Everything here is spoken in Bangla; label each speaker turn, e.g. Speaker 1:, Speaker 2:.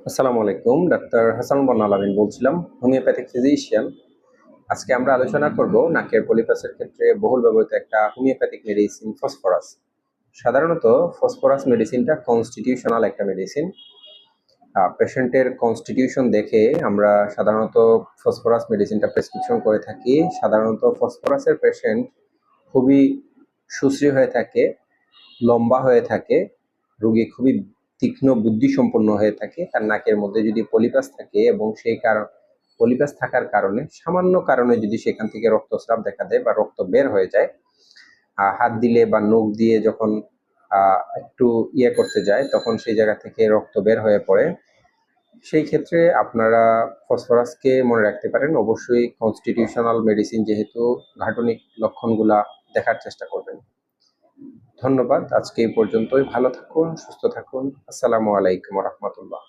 Speaker 1: আসসালামু আলাইকুম। ডাক্তার হাসান বন্না আলামিন বলছিলাম, হোমিওপ্যাথিক ফিজিশিয়ান। আজকে আমরা আলোচনা করব নাকের পলিপাসের ক্ষেত্রে বহুল ব্যবহৃত একটা হোমিওপ্যাথিক মেডিসিন ফসফরাস। সাধারণত ফসফরাস মেডিসিনটা কনস্টিটিউশনাল একটা মেডিসিন। পেশেন্টের কনস্টিটিউশন দেখে আমরা সাধারণত ফসফরাস মেডিসিনটা প্রেসক্রিপশন করে থাকি। সাধারণত ফসফরাসের পেশেন্ট খুবই সুশ্রী হয়ে থাকে, লম্বা হয়ে থাকে, রোগী খুবই তীক্ষ্ণ বুদ্ধিসম্পন্ন হয়ে থাকে। তার নাকের মধ্যে যদি পলিপাস থাকে এবং সেই পলিপাস থাকার কারণে সামান্য কারণে যদি সেখান থেকে রক্তস্রাব দেখা দেয় বা রক্ত বের হয়ে যায়, হাত দিলে বা নখ দিয়ে যখন একটু করতে যায় তখন সেই জায়গা থেকে রক্ত বের হয়ে পড়ে। সেই ক্ষেত্রে আপনারা ফসফরাসকে মনে রাখতে পারেন। অবশ্যই কনস্টিটিউশনাল মেডিসিন যেহেতু ঘাটনিক লক্ষণগুলা দেখার চেষ্টা করবেন। ধন্যবাদ। আজকে এই পর্যন্তই। ভালো থাকুন, সুস্থ থাকুন। আসসালামু আলাইকুম ওয়া রাহমাতুল্লাহ।